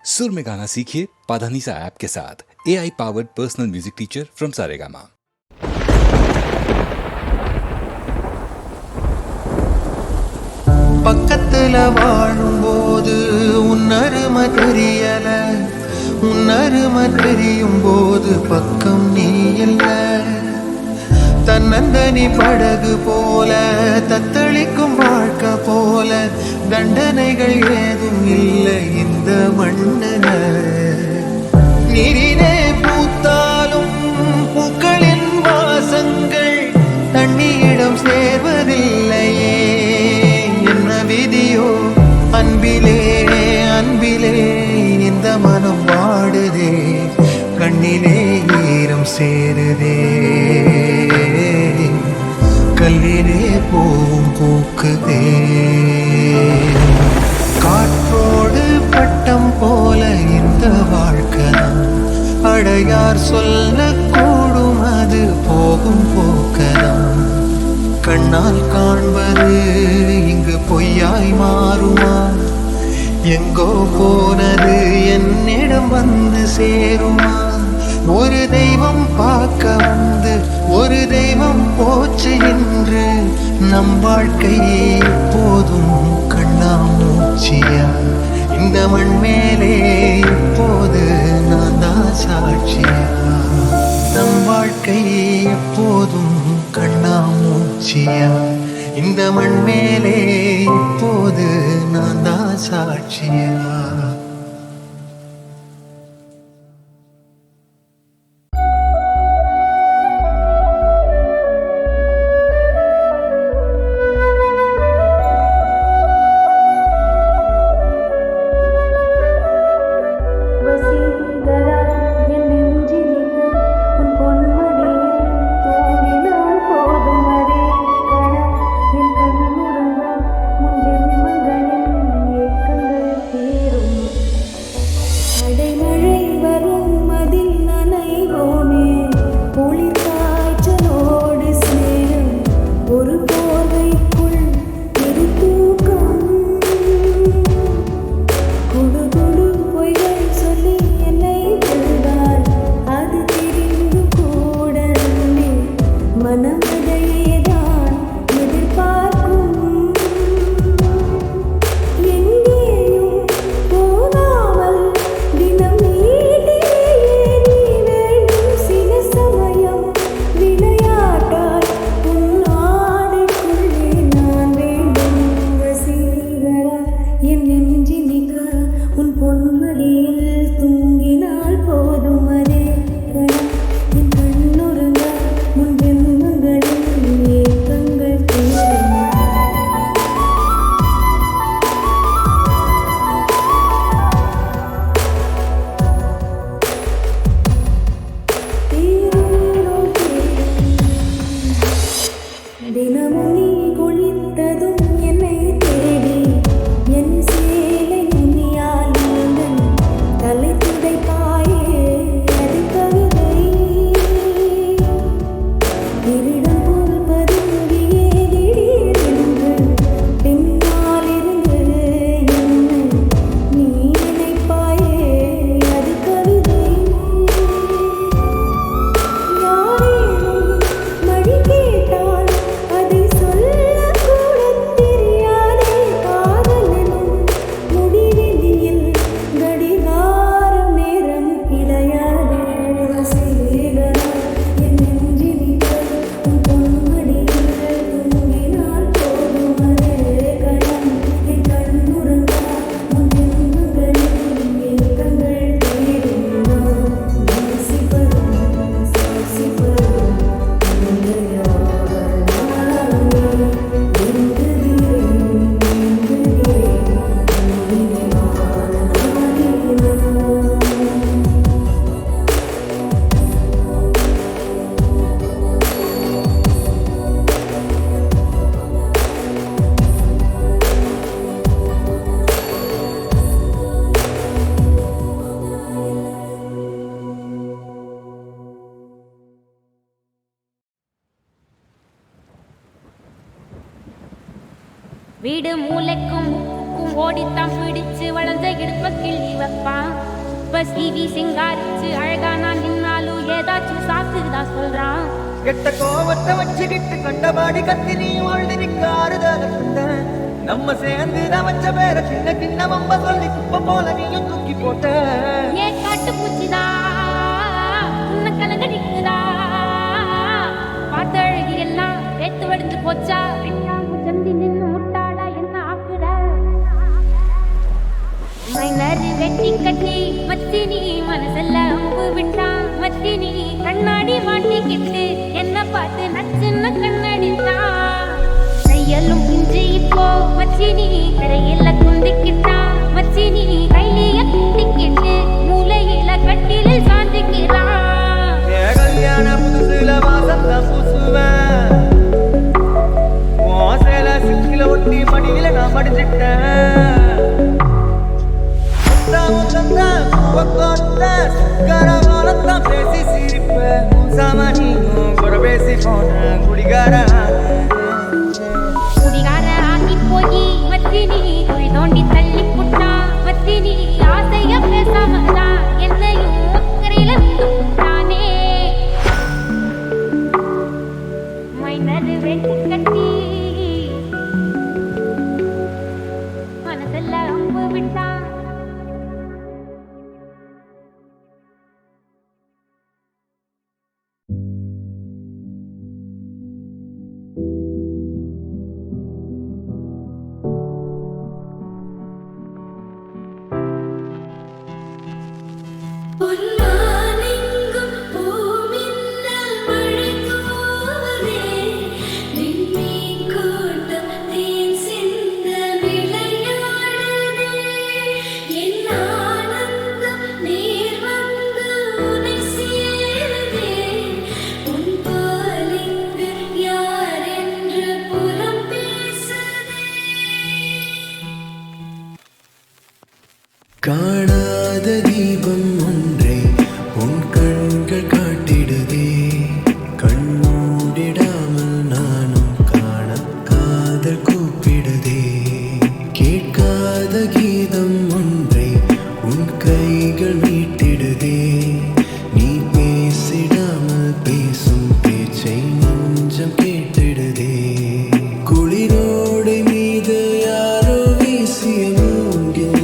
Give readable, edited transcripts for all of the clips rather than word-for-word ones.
सुर में गाना सीखिए पाधानीसा ऐप के साथ। AI powered personal music teacher from Saregama. பக்கத்துல வாழும்போது உன்னருமை தெரியல, உன்னருமை தெரியும் போது பக்கம் நீ இல்ல. தன்னந்தனி படகு போல தத்தளிக்கும் வாழ்க்கை போல தண்டனைகள் ஏதும் இல்லை இந்த மண்ணுல. நீரிலே பூத்தாலும் பூக்களின் வாசங்கள் தண்ணியிடம் சேர்வதில்லையே. என்ன விதியோ அன்பிலே அன்பிலே இந்த மனம் வாடுதே, கண்ணிலே ஈரம் சேருதே, கல்லிலே பூவும் பூக்குதே. காற்றோடு பட்டம் போல இந்த வாழ்க்கை அடையார் சொல்லக்கூடும், அது போகும் போக்கலாம். கண்ணால் காண்பது இங்கு பொய்யாய் மாறுமா? எங்கோ போனது என்னிடம் வந்து சேருமா? ஒரு தெய்வம் பார்க்க வந்து ஒரு தெய்வம் போச்சு என்று நம் வாழ்க்கை எப்போதும் கண்ணாமூச்சியா? இந்த மண் மேலே எப்போது நான் தான் சாட்சியா? நம் வாழ்க்கை எப்போதும் கண்ணாமூச்சியா? இந்த மண் மேலே இப்போது நான் தான் சாட்சியா? வீடு மூளைக்கும் ஓடித்தான் பிடிச்சு வளர்ந்த இடுப்ப கிள்ளி வைப்பான். சூப்பர் டிவி சிங்காரிச்சு அழகா நான் நின்னாலும் ஏதாச்சும் சாக்குதான் சொல்றான். கெட்ட கோபத்தை வச்சுக்கிட்டு கண்டபாடி கத்தி நீ வாழ்ந்து நிக்காருதல நம்ம சேர்ந்து வச்ச பேர சின்ன சின்ன மம்ப சொல்லி குப்பை போல நீயும் தூக்கி போட்ட. ஏ காட்டு பூச்சிதா உன்ன கலங்க நிக்குதா, பார்த்த அழகி எல்லாம் வேத்து வடிஞ்சு போச்சா. சந்தி நின்னு முட்டாடா என்ன ஆக்குற. மைனரு வெட்டி கட்டி மத்தினி மனசல்ல அம்பு விட்டான். மத்தினி கண்ணாடி மாட்டிக்கிட்டு என்ன பார்த்து நச்சுன்னு கண்ணடித்தான். கையலும் இன்றி இப்போ மச்சினி கரையில குந்திக்கிட்டான். மச்சினி கையில குந்திக்கிட்டு மூளையில கட்டிலில் சாந்திக்கிறான். கல்யாண புதுசுல வாசம் தான் பூசுவேன். வாசல சிக்கில ஒட்டி மடியில நான் மடிச்சிட்டேன். கரவாலத்தான் பேசி சிரிப்பேன். சாமானியும் குறை பேசி போன குடிகார ஆகி போய் மத்தினி குழி தோண்டி தள்ளி புட்டான். மத்தினி ஆசைய பேசாமதான் என்னையும் அக்கறையில விட்டுட்டானே. மைனரு வெட்டி கட்டி மனசல்ல அம்பு விட்டான். பொன்னானெங்கும் பூமின்னல் மழை தூவுதே. விண்மீன் கூட்டம் தேன் சிந்த விளையாடுதே. என் ஆனந்தம் நேர் வந்து உனை சேருதே. உன் போலிங்கு யார் என்று புறம் பேசுதே. காணாத தீபம் ஒன்றை உன் கண்கள் காட்டிடுதே. கண்மூடிடாமல் நானும் காண காதல் கூப்பிடுதே. கேட்காத கீதம் ஒன்றை உன் கைகள் மீட்டிடுதே. நீ பேசிடாமல் பேசும் பேச்சை நெஞ்சம் கேட்டிடுதே. குளிரோடை மீது யாரோ வீசிய மூங்கில்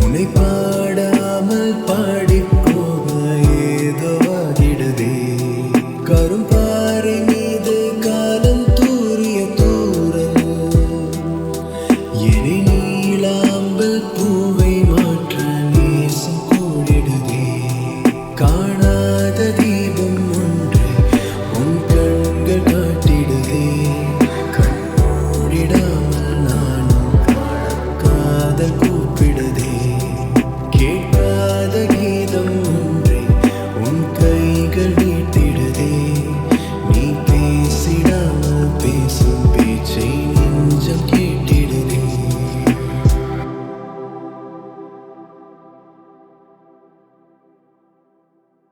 உன்னை பாடாமல் பாடி போக ஏதோ ஆகிடுதே. கரும்பாறை மீது காலம் தூரிய தூரல் என்னை நீளாம்பல் பூவை மாற்ற நேசம் கூடிடுதே. காணாத தீபம் ஒன்று உன் கண்கள் காட்டிடுதே. கண்மூடிடாமல் நானும் காதல் கூப்பிடுதே. கேட்காத கீதம் ஒன்றை உன் கைகள் நீட்டிடுதே. நீ பேசிடாமல் பேசும் பேச்சை நெஞ்சம் கேட்டிடுதே.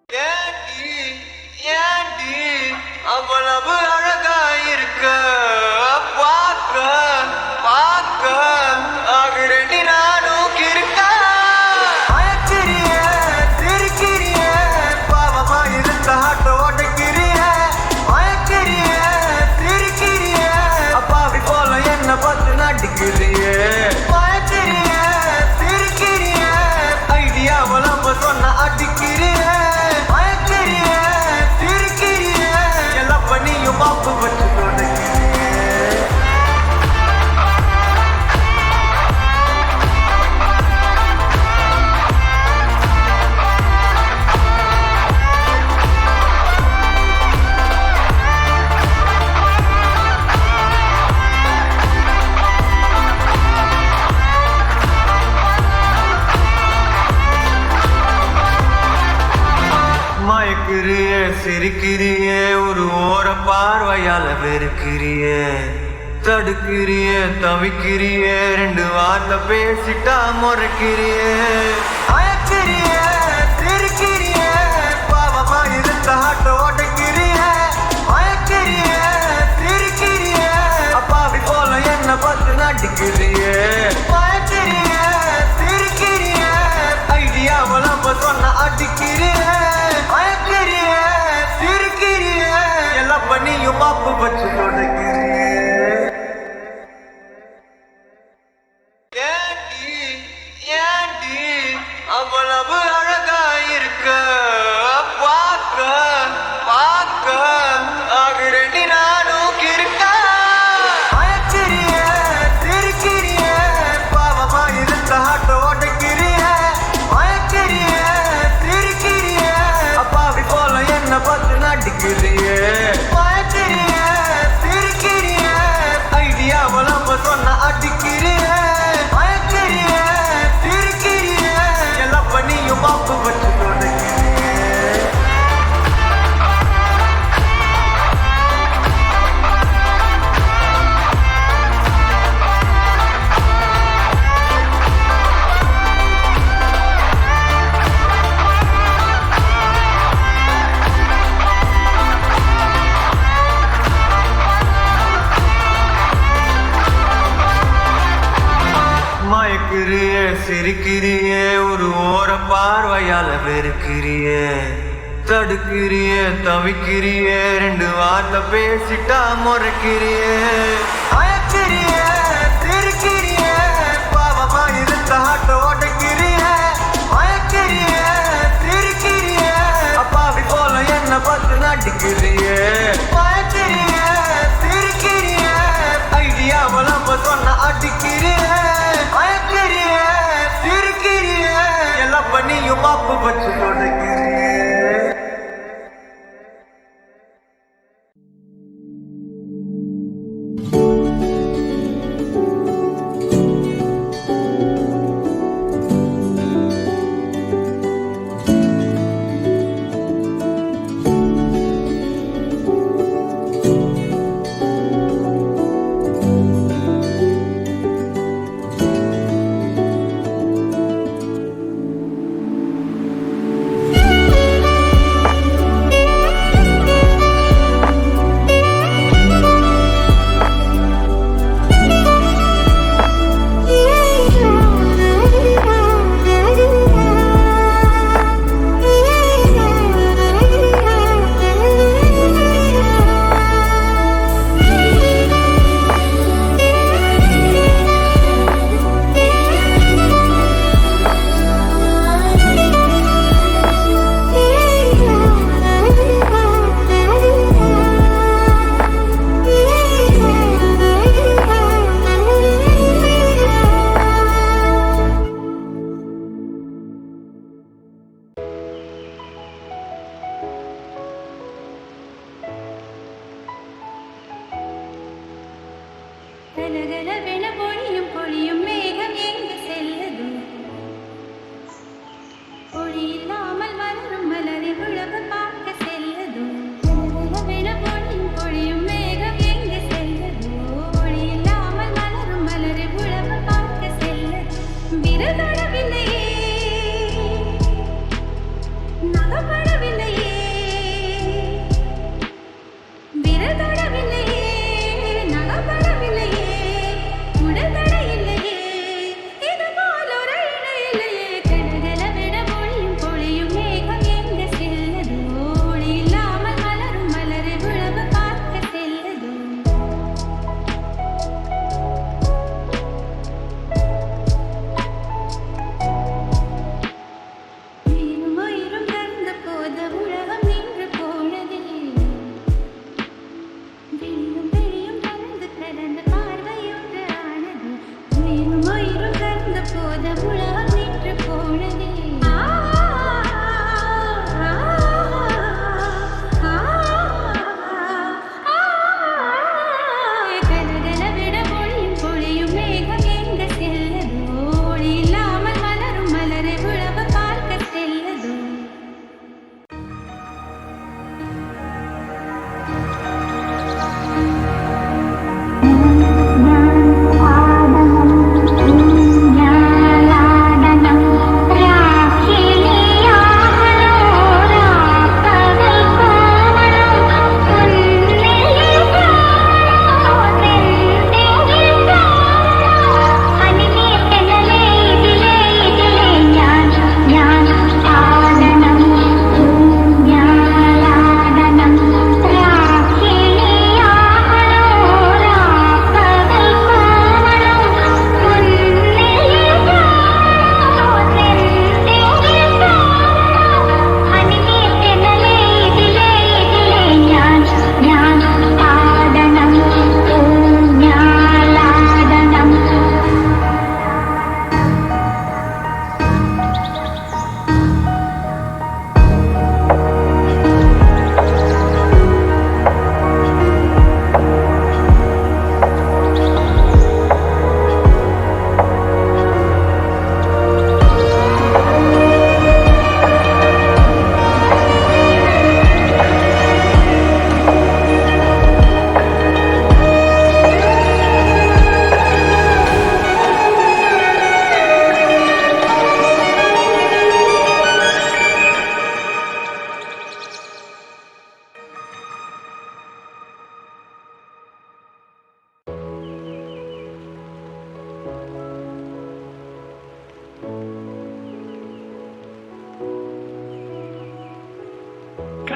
ஏண்டி ஏண்டி அவ்வளவு அழகா இருக்க பார்க்க பார்க்க ஆகுறேண்டி நானும் இருக்க. அயக்கிறிய சிரிக்கிறிய பாவமா இருந்த ஆட்டோ ஓட்டக்கிறிய. அயக்கிறிய சிரிக்கிறிய அப்பாவி போல என்ன பார்த்து நடிக்கிறிய. அயக்கிறிய சிரிக்கிறிய ஐடியாவை நம்ம சொன்ன அடிக்கிறிய. அயக்கிறிய சிரிக்கிறிய எல்லாம் பண்ணியும் பாப்பு வச்சு தொடக்கிறிய. மயக்கிறிய சிரிக்கிறிய ஒரு ஓர பார்வையால வெறுக்கிறிய. தடுக்கிறிய தவிக்கிறிய ரெண்டு வார்த்தை பேசிட்டா முறைக்கிறிய. அயக்கிறிய சிரிக்கிறிய பாவமா இருந்த ஆட்டோ ஓட்டக்கிறிய. அயக்கிறிய சிரிக்கிறிய அப்பாவி போல என்ன பார்த்து நடிக்கிறிய. அயக்கிறிய சிரிக்கிறிய சிரிக்கிறியே ஒரு ஓர பார்வையால வெறுக்கிறியே தடுக்கிறியே தவிக்கிறியே ரெண்டு வார்த்தை பேசிட்டா முறைக்கிறியே அயக்கிறியே சிரிக்கிறியே பாவமா இருந்த ஆட்டோ ஓட்டக்கிறியே அயக்கிறியே சிரிக்கிறியே அப்பாவி போல என்ன பார்த்து நடிக்கிறியே அயக்கிறியே சிரிக்கிறியே ஐடியாவ நம்ம சொன்ன அடிக்கிறியே அயக்கிறியே சிரிக்கிறியே எல்லாம் பண்ணியும் மாப்பு வச்சு கொடுக்கிறியே.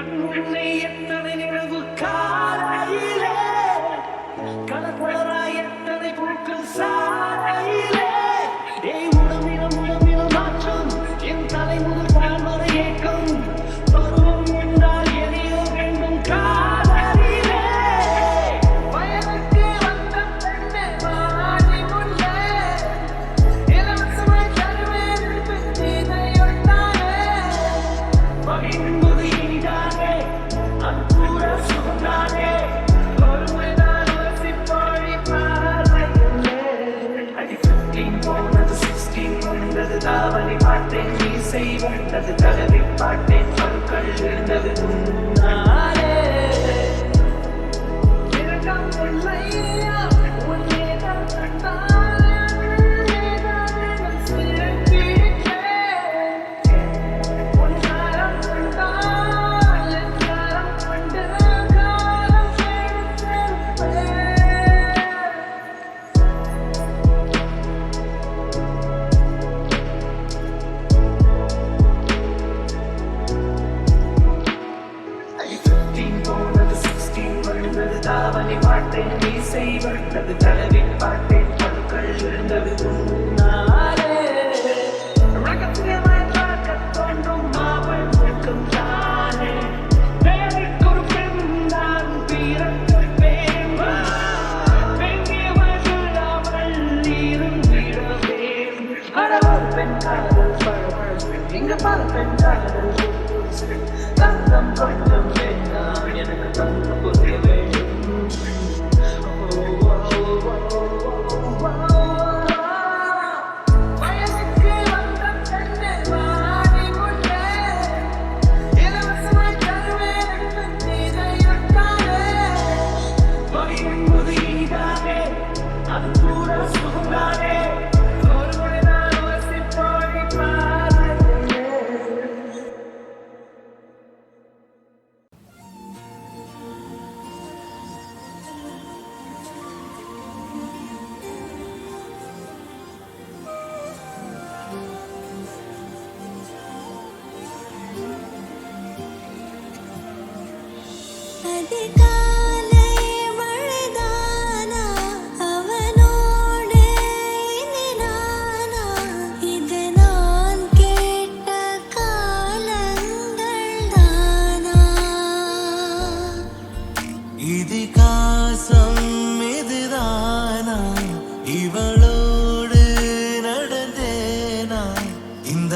கண் முன்னே எத்தனை நினைவு காலையிலே கலப்பராய் எத்தனை பூக்கள் சாலையிலே உடம்பினம் மாற்றம் என் தலை முதல் கால் வரை ஏக்கம் பருவம் என்றால் எதையோ வேண்டும் காதலிலே வயலுக்கு வந்த பெண்ணே வாடி முன்னே இலவசமாய் தருவேன் இதையொட்டானே மகிழ்ந்தது இனிதானே அது கூட சுகந்தானே ஒருமைதான் வசிப்போழி பார்வையில்லே அடி 15 போனது 16 வந்தது தாவணி பார்த்தேன் நீ செய்வந்தது தடவி பார்த்தேன் பற்கள் இருந்தது முன்னாலே இரண்டாம் பிள்ளையா உன்னேதான் கண்டால் ஏதான் சிறப்பிடித்தேன் உன்னாரம் கண்டால் என்னாரம் கண்டு காலம் சேர்த்தேன் போனது 16 வந்தது தாவணி பார்த்தேன் நீ செய்வந்தது தடவி பார்த்தேன் பற்கள் இருந்தது முன்னாலே ரகசியமாய் பார்க்கத் தோன்றும் அவள் வெட்கம் தானே வேலைக்கொரு பெண் தான் பிறப்பேன் பெண்ணியவர்கள் அவள் இருந்திடவே அடவர் பெண் காதல் பழவழ் இங்க பல பெண் காதல் தந்தம் கொஞ்சம் வேண்டாம் எனக்கு தந்து புரிய வேண்டும் வயசுக்கு வந்த பெண்ணே வாடி முன்னே இலவசமாய் தருவேன் இதையொட்டானே மகிழ்ந்தது இனிதானே அது கூட சுகந்தானே ஒருமுறைதான் வசிப்போழி பார்வையிலே அதிகாலை மழைதானா அவனோடு இனி நானா இது நான் கேட்ட காலங்கள் தானா இதிகாசம் இதுதானா இவளோடு நடந்தேனா இந்த